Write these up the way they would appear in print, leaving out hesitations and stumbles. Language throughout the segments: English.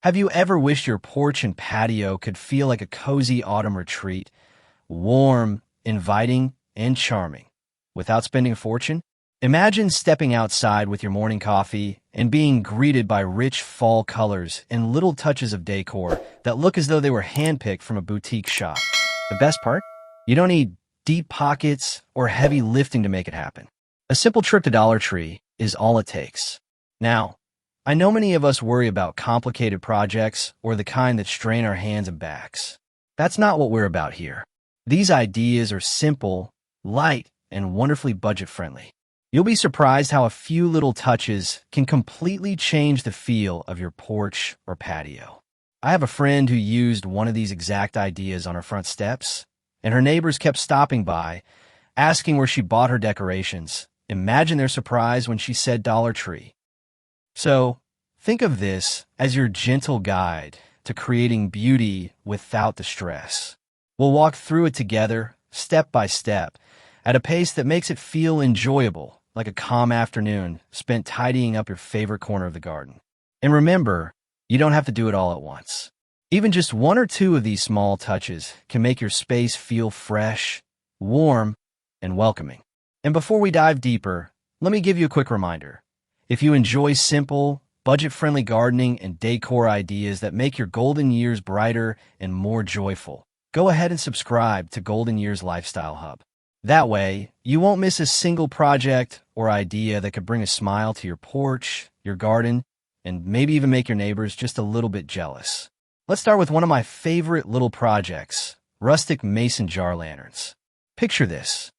Have you ever wished your porch and patio could feel like a cozy autumn retreat, warm, inviting, and charming, without spending a fortune? Imagine stepping outside with your morning coffee and being greeted by rich fall colors and little touches of decor that look as though they were handpicked from a boutique shop. The best part? You don't need deep pockets or heavy lifting to make it happen. A simple trip to Dollar Tree is all it takes. Now, I know many of us worry about complicated projects or the kind that strain our hands and backs. That's not what we're about here. These ideas are simple, light, and wonderfully budget-friendly. You'll be surprised how a few little touches can completely change the feel of your porch or patio. I have a friend who used one of these exact ideas on her front steps, and her neighbors kept stopping by, asking where she bought her decorations. Imagine their surprise when she said Dollar Tree. So, think of this as your gentle guide to creating beauty without the stress. We'll walk through it together, step by step, at a pace that makes it feel enjoyable, like a calm afternoon spent tidying up your favorite corner of the garden. And remember, you don't have to do it all at once. Even just one or two of these small touches can make your space feel fresh, warm, and welcoming. And before we dive deeper, let me give you a quick reminder. If you enjoy simple, budget-friendly gardening and decor ideas that make your golden years brighter and more joyful, go ahead and subscribe to Golden Years Lifestyle Hub. That way, you won't miss a single project or idea that could bring a smile to your porch, your garden, and maybe even make your neighbors just a little bit jealous. Let's start with one of my favorite little projects, rustic mason jar lanterns. Picture this.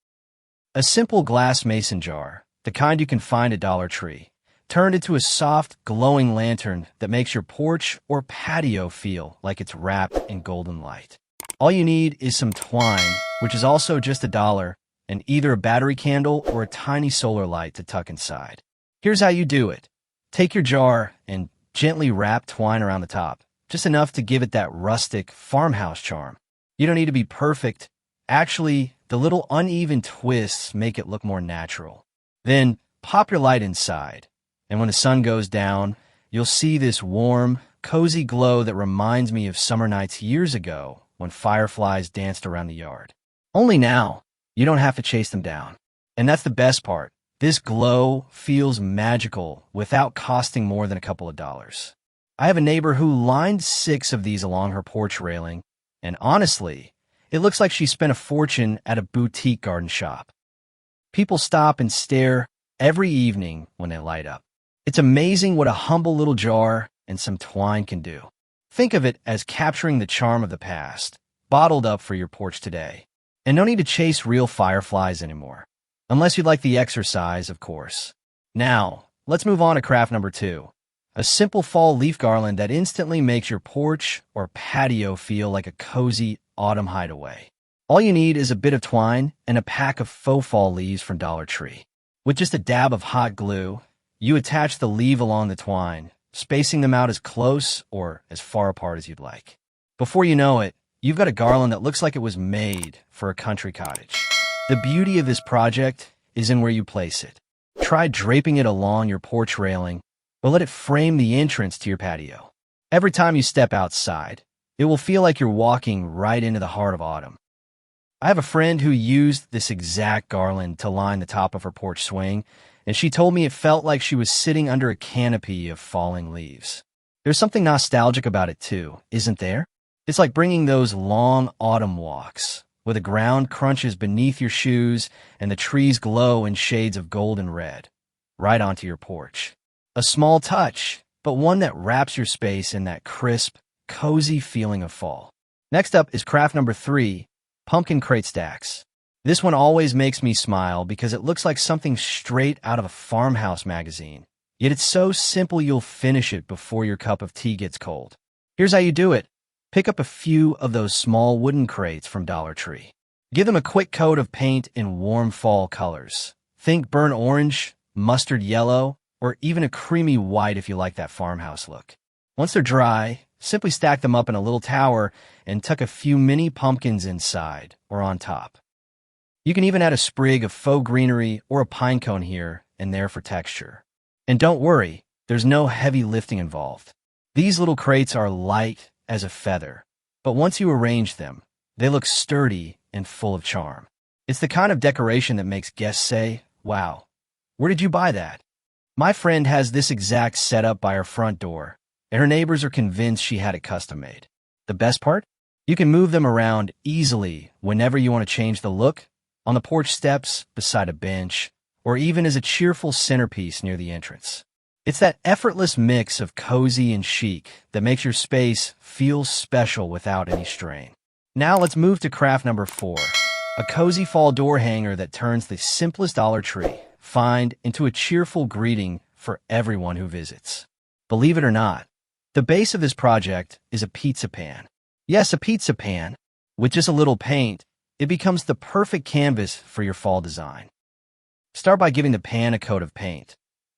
A simple glass mason jar, the kind you can find at Dollar Tree, turned into a soft, glowing lantern that makes your porch or patio feel like it's wrapped in golden light. All you need is some twine, which is also just $1, and either a battery candle or a tiny solar light to tuck inside. Here's how you do it. Take your jar and gently wrap twine around the top, just enough to give it that rustic farmhouse charm. You don't need to be perfect. Actually, the little uneven twists make it look more natural. Then pop your light inside, and when the sun goes down, you'll see this warm, cozy glow that reminds me of summer nights years ago when fireflies danced around the yard. Only now, you don't have to chase them down. And that's the best part. This glow feels magical without costing more than a couple of dollars. I have a neighbor who lined 6 of these along her porch railing, and honestly, it looks like she spent a fortune at a boutique garden shop. People stop and stare every evening when they light up. It's amazing what a humble little jar and some twine can do. Think of it as capturing the charm of the past, bottled up for your porch today. And no need to chase real fireflies anymore. Unless you like the exercise, of course. Now, let's move on to craft number 2. A simple fall leaf garland that instantly makes your porch or patio feel like a cozy autumn hideaway. All you need is a bit of twine and a pack of faux fall leaves from Dollar Tree. With just a dab of hot glue, you attach the leaf along the twine, spacing them out as close or as far apart as you'd like. Before you know it, you've got a garland that looks like it was made for a country cottage. The beauty of this project is in where you place it. Try draping it along your porch railing, or let it frame the entrance to your patio. Every time you step outside, it will feel like you're walking right into the heart of autumn. I have a friend who used this exact garland to line the top of her porch swing, and she told me it felt like she was sitting under a canopy of falling leaves. There's something nostalgic about it too, isn't there? It's like bringing those long autumn walks, where the ground crunches beneath your shoes and the trees glow in shades of gold and red, right onto your porch. A small touch, but one that wraps your space in that crisp, cozy feeling of fall. Next up is craft number 3, pumpkin crate stacks. This one always makes me smile because it looks like something straight out of a Farmhouse magazine. Yet it's so simple you'll finish it before your cup of tea gets cold. Here's how you do it. Pick up a few of those small wooden crates from Dollar Tree. Give them a quick coat of paint in warm fall colors. Think burnt orange, mustard yellow, or even a creamy white if you like that farmhouse look. Once they're dry, simply stack them up in a little tower and tuck a few mini pumpkins inside or on top. You can even add a sprig of faux greenery or a pinecone here and there for texture. And don't worry, there's no heavy lifting involved. These little crates are light as a feather, but once you arrange them, they look sturdy and full of charm. It's the kind of decoration that makes guests say, "Wow, where did you buy that?" My friend has this exact setup by her front door, and her neighbors are convinced she had it custom made. The best part? You can move them around easily whenever you want to change the look, on the porch steps, beside a bench, or even as a cheerful centerpiece near the entrance. It's that effortless mix of cozy and chic that makes your space feel special without any strain. Now let's move to craft number 4, a cozy fall door hanger that turns the simplest Dollar Tree find into a cheerful greeting for everyone who visits. Believe it or not, the base of this project is a pizza pan. Yes, a pizza pan. With just a little paint, it becomes the perfect canvas for your fall design. Start by giving the pan a coat of paint,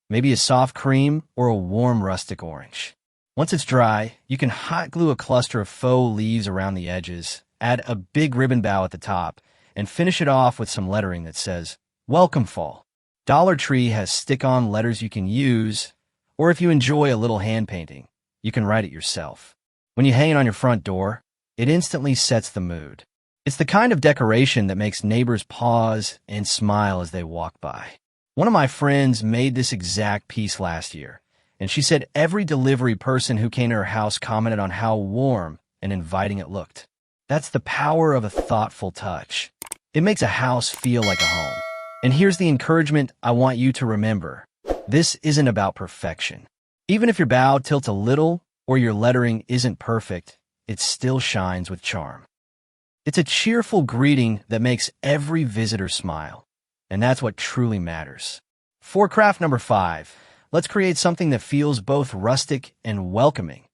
maybe a soft cream or a warm rustic orange. Once it's dry, you can hot glue a cluster of faux leaves around the edges, add a big ribbon bow at the top, and finish it off with some lettering that says, "Welcome Fall." Dollar Tree has stick-on letters you can use, or if you enjoy a little hand painting, you can write it yourself. When you hang it on your front door, it instantly sets the mood. It's the kind of decoration that makes neighbors pause and smile as they walk by. One of my friends made this exact piece last year, and she said every delivery person who came to her house commented on how warm and inviting it looked. That's the power of a thoughtful touch. It makes a house feel like a home. And here's the encouragement I want you to remember. This isn't about perfection. Even if your bow tilts a little or your lettering isn't perfect, it still shines with charm. It's a cheerful greeting that makes every visitor smile. And that's what truly matters. For craft number 5, let's create something that feels both rustic and welcoming.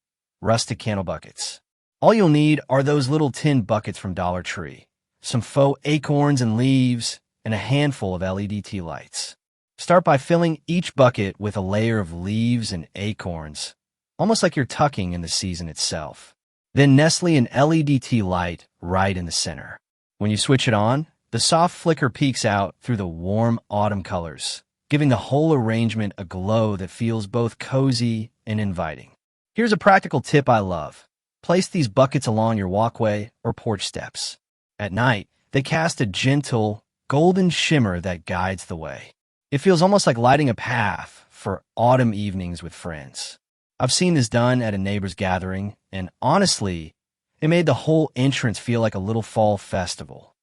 Rustic candle buckets. All you'll need are those little tin buckets from Dollar Tree, some faux acorns and leaves, and a handful of LED tea lights. Start by filling each bucket with a layer of leaves and acorns, almost like you're tucking in the season itself. Then nestle an LED tea light right in the center. When you switch it on, the soft flicker peeks out through the warm autumn colors, giving the whole arrangement a glow that feels both cozy and inviting. Here's a practical tip I love. Place these buckets along your walkway or porch steps. At night, they cast a gentle, golden shimmer that guides the way. It feels almost like lighting a path for autumn evenings with friends. I've seen this done at a neighbor's gathering, and honestly, it made the whole entrance feel like a little fall festival.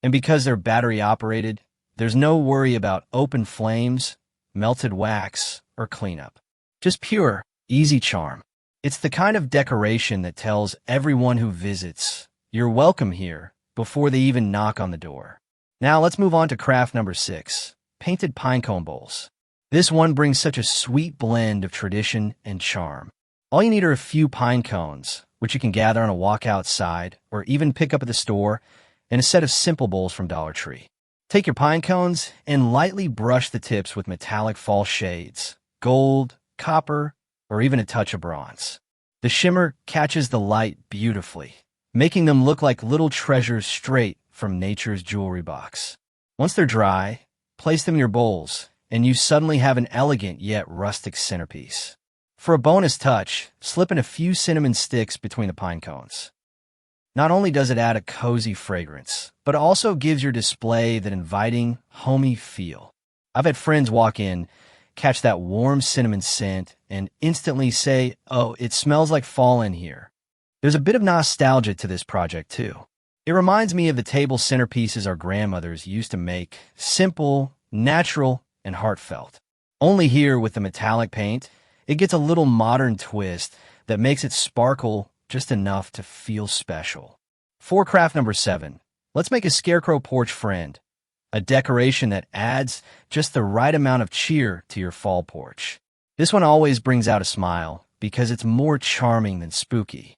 And because they're battery operated, there's no worry about open flames, melted wax, or cleanup. Just pure, easy charm. It's the kind of decoration that tells everyone who visits, "You're welcome here," before they even knock on the door. Now let's move on to craft number 6, painted pinecone bowls. This one brings such a sweet blend of tradition and charm. All you need are a few pine cones, which you can gather on a walk outside or even pick up at the store, and a set of simple bowls from Dollar Tree. Take your pine cones and lightly brush the tips with metallic fall shades, gold, copper, or even a touch of bronze. The shimmer catches the light beautifully, making them look like little treasures straight from nature's jewelry box. Once they're dry, place them in your bowls, and you suddenly have an elegant yet rustic centerpiece. For a bonus touch, slip in a few cinnamon sticks between the pine cones. Not only does it add a cozy fragrance, but also gives your display that inviting, homey feel. I've had friends walk in, catch that warm cinnamon scent, and instantly say, "Oh, it smells like fall in here." There's a bit of nostalgia to this project, too. It reminds me of the table centerpieces our grandmothers used to make, simple, natural, and heartfelt. Only here with the metallic paint, it gets a little modern twist that makes it sparkle just enough to feel special. For craft number 7, let's make a Scarecrow porch friend, a decoration that adds just the right amount of cheer to your fall porch. This one always brings out a smile because it's more charming than spooky.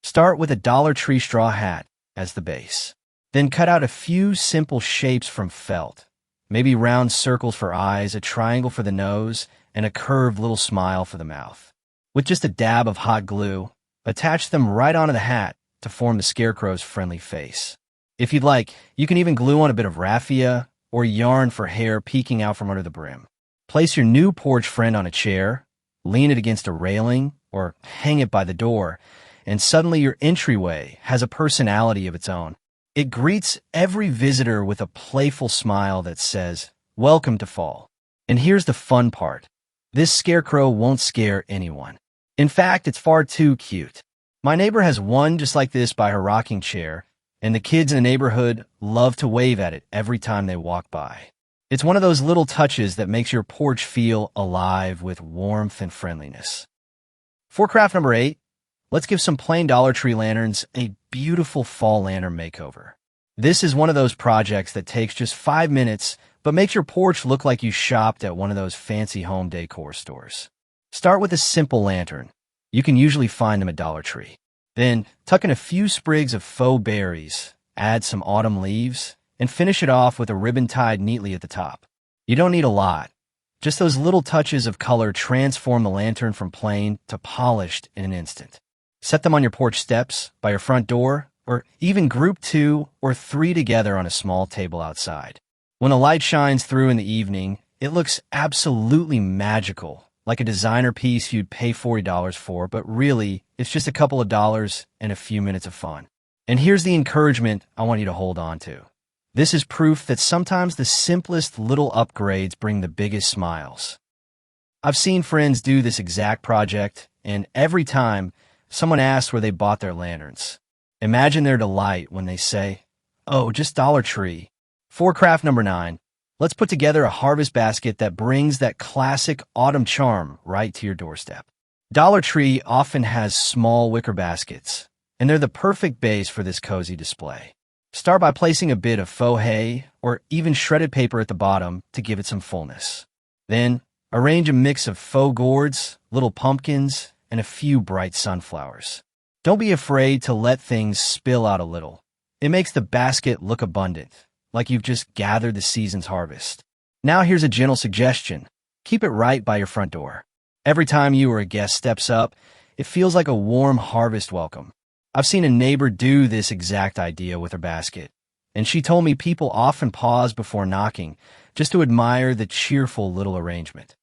Start with a Dollar Tree straw hat as the base. Then cut out a few simple shapes from felt, maybe round circles for eyes, a triangle for the nose, and a curved little smile for the mouth. With just a dab of hot glue, attach them right onto the hat to form the Scarecrow's friendly face. If you'd like, you can even glue on a bit of raffia or yarn for hair peeking out from under the brim. Place your new porch friend on a chair, lean it against a railing, or hang it by the door, and suddenly your entryway has a personality of its own. It greets every visitor with a playful smile that says, "Welcome to fall." And here's the fun part. This scarecrow won't scare anyone. In fact, it's far too cute. My neighbor has one just like this by her rocking chair, and the kids in the neighborhood love to wave at it every time they walk by. It's one of those little touches that makes your porch feel alive with warmth and friendliness. For craft number 8, let's give some plain Dollar Tree lanterns a beautiful fall lantern makeover. This is one of those projects that takes just 5 minutes, but makes your porch look like you shopped at one of those fancy home decor stores. Start with a simple lantern. You can usually find them at Dollar Tree. Then tuck in a few sprigs of faux berries, add some autumn leaves, and finish it off with a ribbon tied neatly at the top. You don't need a lot. Just those little touches of color transform the lantern from plain to polished in an instant. Set them on your porch steps, by your front door, or even group 2 or 3 together on a small table outside. When the light shines through in the evening, it looks absolutely magical, like a designer piece you'd pay $40 for, but really, it's just a couple of dollars and a few minutes of fun. And here's the encouragement I want you to hold on to. This is proof that sometimes the simplest little upgrades bring the biggest smiles. I've seen friends do this exact project, and every time, someone asks where they bought their lanterns. Imagine their delight when they say, "Oh, just Dollar Tree." For craft number 9, let's put together a harvest basket that brings that classic autumn charm right to your doorstep. Dollar Tree often has small wicker baskets, and they're the perfect base for this cozy display. Start by placing a bit of faux hay or even shredded paper at the bottom to give it some fullness. Then, arrange a mix of faux gourds, little pumpkins, and a few bright sunflowers. Don't be afraid to let things spill out a little. It makes the basket look abundant, like you've just gathered the season's harvest. Now here's a gentle suggestion. Keep it right by your front door. Every time you or a guest steps up, it feels like a warm harvest welcome. I've seen a neighbor do this exact idea with her basket, and she told me people often pause before knocking just to admire the cheerful little arrangement.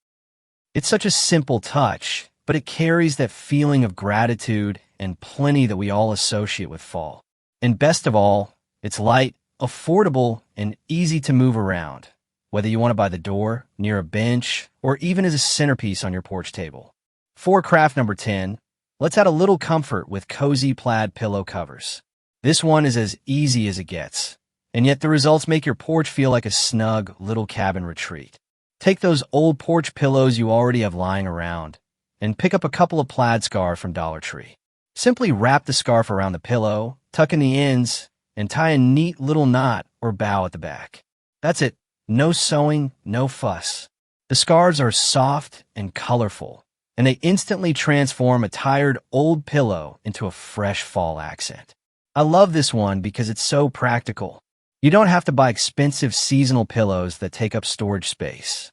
It's such a simple touch, but it carries that feeling of gratitude and plenty that we all associate with fall. And best of all, it's light, affordable, and easy to move around, whether you want it by the door, near a bench, or even as a centerpiece on your porch table. For craft number 10, let's add a little comfort with cozy plaid pillow covers. This one is as easy as it gets, and yet the results make your porch feel like a snug little cabin retreat. Take those old porch pillows you already have lying around, and pick up a couple of plaid scarves from Dollar Tree. Simply wrap the scarf around the pillow, tuck in the ends, and tie a neat little knot or bow at the back. That's it. No sewing, no fuss. The scarves are soft and colorful, and they instantly transform a tired old pillow into a fresh fall accent. I love this one because it's so practical. You don't have to buy expensive seasonal pillows that take up storage space.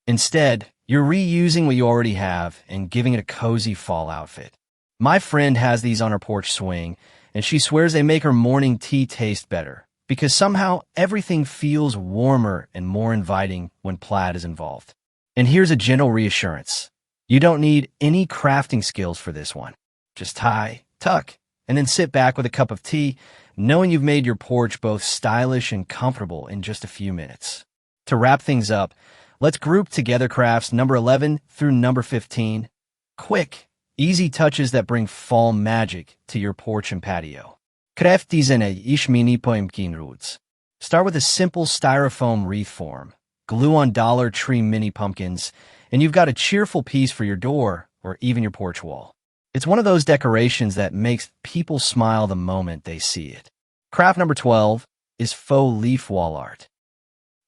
Instead, you're reusing what you already have and giving it a cozy fall outfit. My friend has these on her porch swing, and she swears they make her morning tea taste better because somehow everything feels warmer and more inviting when plaid is involved. And here's a gentle reassurance. You don't need any crafting skills for this one. Just tie, tuck, and then sit back with a cup of tea, knowing you've made your porch both stylish and comfortable in just a few minutes. To wrap things up, let's group together crafts number 11 through number 15. Quick, easy touches that bring fall magic to your porch and patio. Kräftizene ish mini pumpkin roots. Start with a simple styrofoam wreath form. Glue on Dollar Tree mini pumpkins, and you've got a cheerful piece for your door or even your porch wall. It's one of those decorations that makes people smile the moment they see it. Craft number 12 is faux leaf wall art.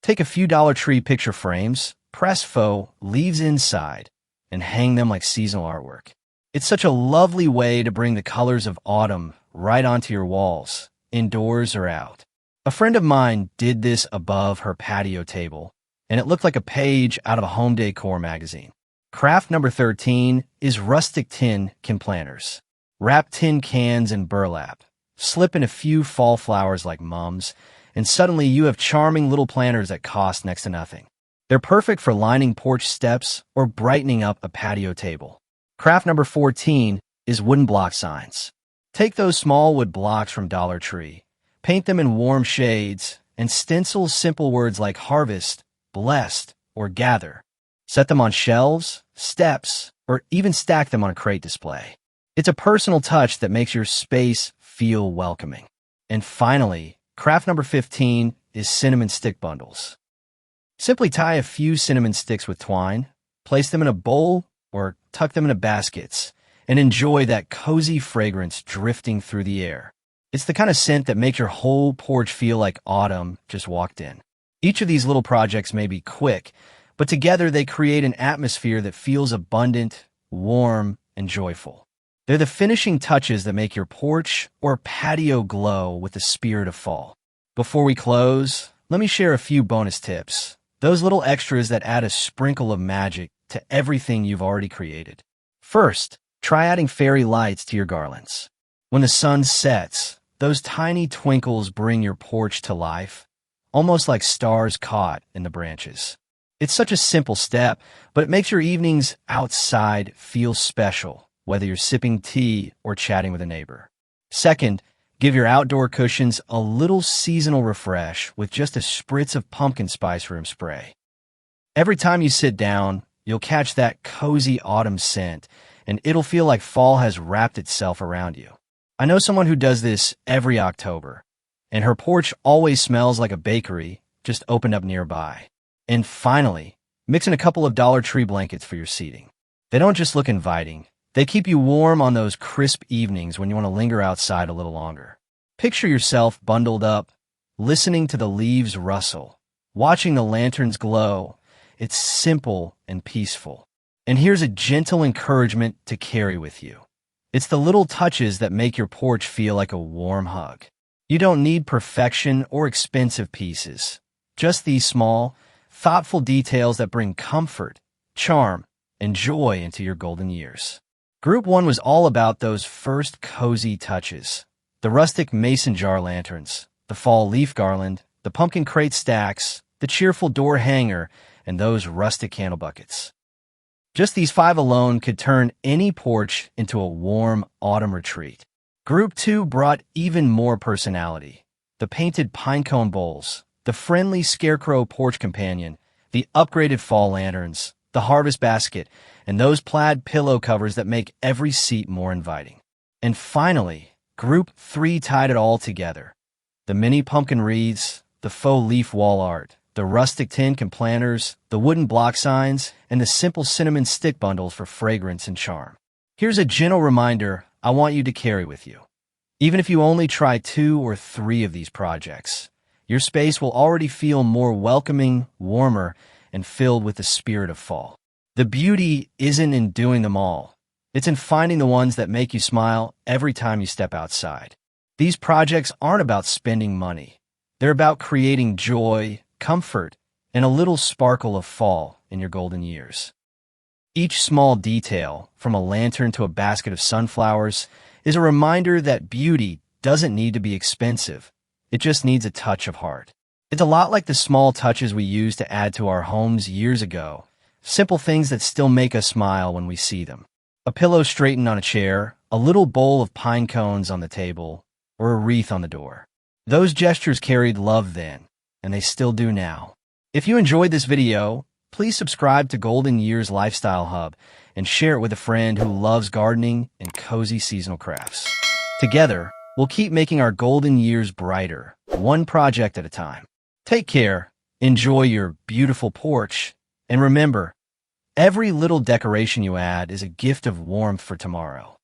Take a few Dollar Tree picture frames, press faux leaves inside, and hang them like seasonal artwork. It's such a lovely way to bring the colors of autumn right onto your walls, indoors or out. A friend of mine did this above her patio table, and it looked like a page out of a home decor magazine. Craft number 13 is rustic tin can planters. Wrap tin cans in burlap, slip in a few fall flowers like mums, and suddenly you have charming little planters that cost next to nothing. They're perfect for lining porch steps or brightening up a patio table. Craft number 14 is wooden block signs. Take those small wood blocks from Dollar Tree, paint them in warm shades, and stencil simple words like harvest, blessed, or gather. Set them on shelves, steps, or even stack them on a crate display. It's a personal touch that makes your space feel welcoming. And finally, craft number 15 is cinnamon stick bundles. Simply tie a few cinnamon sticks with twine, place them in a bowl, or tuck them into baskets, and enjoy that cozy fragrance drifting through the air. It's the kind of scent that makes your whole porch feel like autumn just walked in. Each of these little projects may be quick, but together they create an atmosphere that feels abundant, warm, and joyful. They're the finishing touches that make your porch or patio glow with the spirit of fall. Before we close, let me share a few bonus tips. Those little extras that add a sprinkle of magic to everything you've already created. First, try adding fairy lights to your garlands. When the sun sets, those tiny twinkles bring your porch to life, almost like stars caught in the branches. It's such a simple step, but it makes your evenings outside feel special, whether you're sipping tea or chatting with a neighbor. Second, give your outdoor cushions a little seasonal refresh with just a spritz of pumpkin spice room spray. Every time you sit down, you'll catch that cozy autumn scent, and it'll feel like fall has wrapped itself around you. I know someone who does this every October, and her porch always smells like a bakery just opened up nearby. And finally, mix in a couple of Dollar Tree blankets for your seating. They don't just look inviting, they keep you warm on those crisp evenings when you want to linger outside a little longer. Picture yourself bundled up, listening to the leaves rustle, watching the lanterns glow. It's simple and peaceful. And here's a gentle encouragement to carry with you. It's the little touches that make your porch feel like a warm hug. You don't need perfection or expensive pieces. Just these small, thoughtful details that bring comfort, charm, and joy into your golden years. Group 1 was all about those first cozy touches. The rustic mason jar lanterns, the fall leaf garland, the pumpkin crate stacks, the cheerful door hanger, and those rustic candle buckets. Just these 5 alone could turn any porch into a warm autumn retreat. Group 2 brought even more personality. The painted pinecone bowls, the friendly Scarecrow porch companion, the upgraded fall lanterns, the harvest basket, and those plaid pillow covers that make every seat more inviting. And finally, Group 3 tied it all together. The mini pumpkin wreaths, the faux leaf wall art, the rustic tin can planters, the wooden block signs, and the simple cinnamon stick bundles for fragrance and charm. Here's a gentle reminder I want you to carry with you. Even if you only try 2 or 3 of these projects, your space will already feel more welcoming, warmer, and filled with the spirit of fall. The beauty isn't in doing them all. It's in finding the ones that make you smile every time you step outside. These projects aren't about spending money. They're about creating joy, comfort, and a little sparkle of fall in your golden years. Each small detail, from a lantern to a basket of sunflowers, is a reminder that beauty doesn't need to be expensive. It just needs a touch of heart. It's a lot like the small touches we used to add to our homes years ago, simple things that still make us smile when we see them. A pillow straightened on a chair, a little bowl of pine cones on the table, or a wreath on the door. Those gestures carried love then, and they still do now. If you enjoyed this video, please subscribe to Golden Years Lifestyle Hub and share it with a friend who loves gardening and cozy seasonal crafts. Together, we'll keep making our golden years brighter, one project at a time. Take care, enjoy your beautiful porch, and remember, every little decoration you add is a gift of warmth for tomorrow.